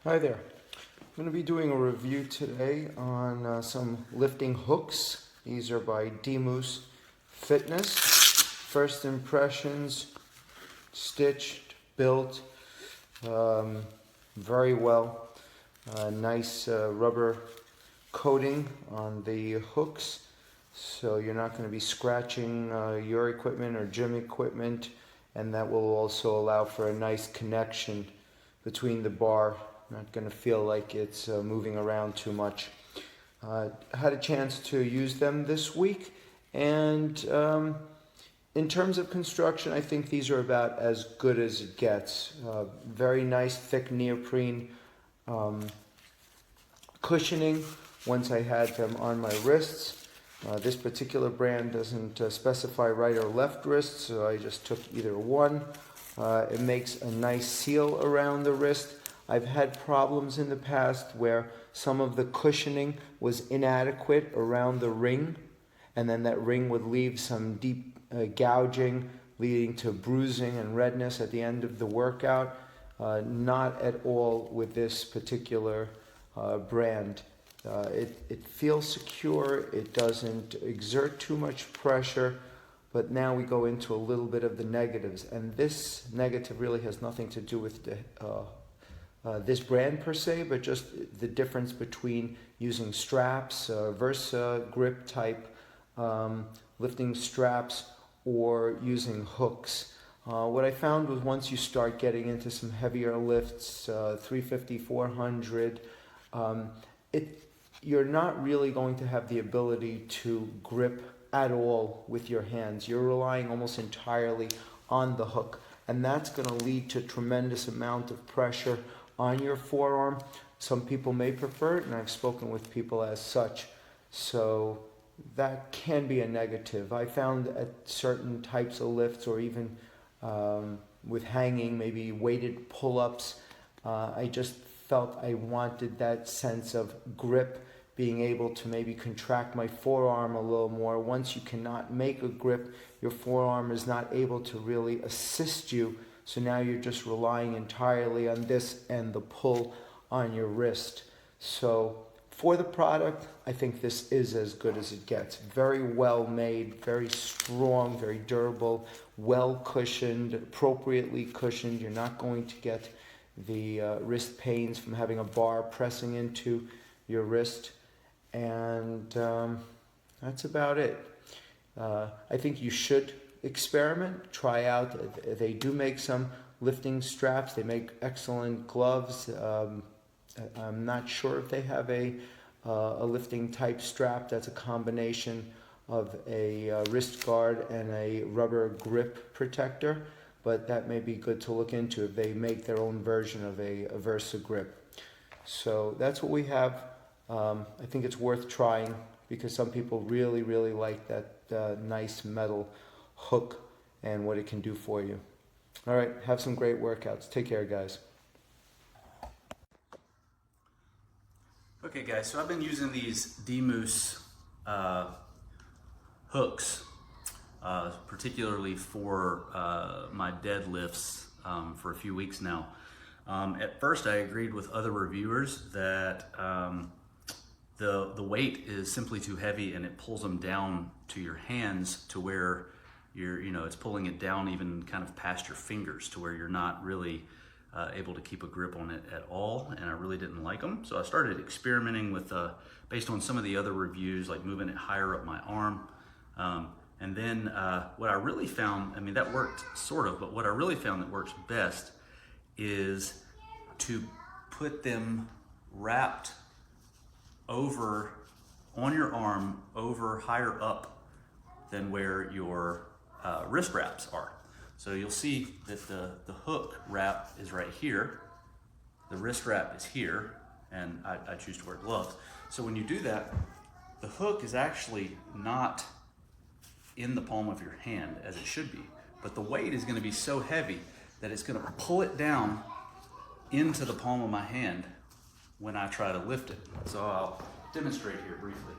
Hi there. I'm going to be doing a review today on some lifting hooks. These are by DMoose Fitness. First impressions, stitched, built very well. Nice rubber coating on the hooks, so you're not going to be scratching your equipment or gym equipment, and that will also allow for a nice connection between the bar. Not going to feel like it's moving around too much. Had a chance to use them this week, and in terms of construction, I think these are about as good as it gets. Very nice thick neoprene cushioning once I had them on my wrists. This particular brand doesn't specify right or left wrist, so I just took either one. It makes a nice seal around the wrist. I've had problems in the past where some of the cushioning was inadequate around the ring, and then that ring would leave some deep gouging, leading to bruising and redness at the end of the workout. Not at all with this particular brand. It feels secure, it doesn't exert too much pressure, but now we go into a little bit of the negatives, and this negative really has nothing to do with this brand per se, but just the difference between using straps, Versa grip type lifting straps, or using hooks. What I found was once you start getting into some heavier lifts, 350, 400, you're not really going to have the ability to grip at all with your hands. You're relying almost entirely on the hook, and that's going to lead to tremendous amount of pressure on your forearm. Some people may prefer it, and I've spoken with people as such, so that can be a negative. I found at certain types of lifts, or even with hanging, maybe weighted pull-ups, I just felt I wanted that sense of grip, being able to maybe contract my forearm a little more. Once you cannot make a grip, your forearm is not able to really assist you, so now you're just relying entirely on this and the pull on your wrist. So for the product, I think this is as good as it gets. Very well made, very strong, very durable, well cushioned, appropriately cushioned. You're not going to get the wrist pains from having a bar pressing into your wrist. And that's about it. I think you should experiment, try out. They do make some lifting straps. They make excellent gloves. I'm not sure if they have a lifting type strap that's a combination of a wrist guard and a rubber grip protector, but that may be good to look into if they make their own version of a Versa grip. So that's what we have. I think it's worth trying because some people really, really like that nice metal hook and what it can do for you. All right, have some great workouts. Take care, guys. Okay guys, so I've been using these DMoose hooks, particularly for my deadlifts for a few weeks now. At first I agreed with other reviewers that the weight is simply too heavy and it pulls them down to your hands to where it's pulling it down even kind of past your fingers to where you're not really able to keep a grip on it at all, and I really didn't like them. So I started experimenting with, based on some of the other reviews, like moving it higher up my arm. And then what I really found, I mean, that worked sort of, but what I really found that works best is to put them wrapped over on your arm, over higher up than where your wrist wraps are. So you'll see that the hook wrap is right here, the wrist wrap is here, and I choose to wear gloves. So when you do that, the hook is actually not in the palm of your hand as it should be, but the weight is going to be so heavy that it's going to pull it down into the palm of my hand when I try to lift it. So I'll demonstrate here briefly.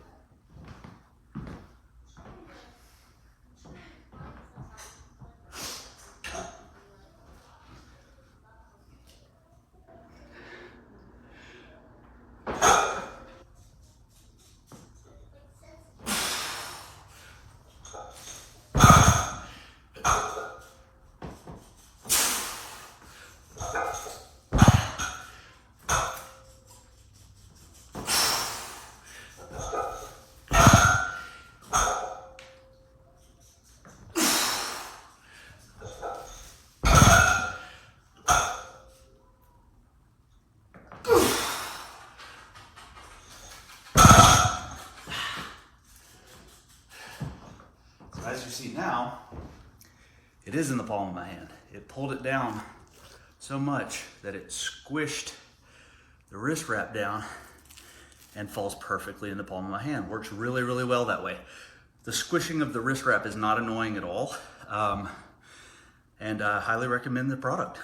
you see now, it is in the palm of my hand. It pulled it down so much that it squished the wrist wrap down and falls perfectly in the palm of my hand. Works really, really well that way. The squishing of the wrist wrap is not annoying at all. And I highly recommend the product.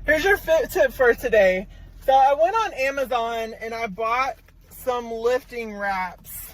Here's your fit tip for today. So I went on Amazon and I bought some lifting wraps.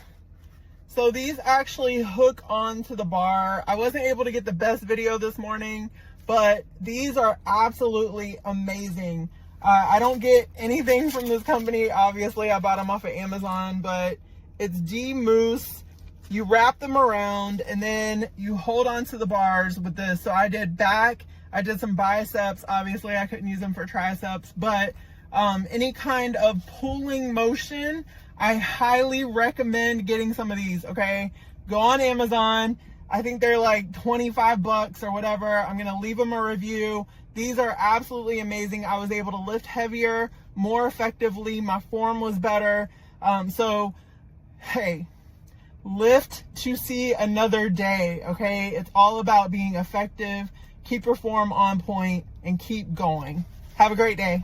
So these actually hook onto the bar. I wasn't able to get the best video this morning, but these are absolutely amazing. I don't get anything from this company. Obviously, I bought them off of Amazon, but it's DMoose. You wrap them around and then you hold on to the bars with this. So I did back, I did some biceps. Obviously, I couldn't use them for triceps, but any kind of pulling motion, I highly recommend getting some of these, okay? Go on Amazon. I think they're like 25 bucks or whatever. I'm gonna leave them a review. These are absolutely amazing. I was able to lift heavier, more effectively. My form was better. So, hey, lift to see another day, okay? It's all about being effective. Keep your form on point and keep going. Have a great day.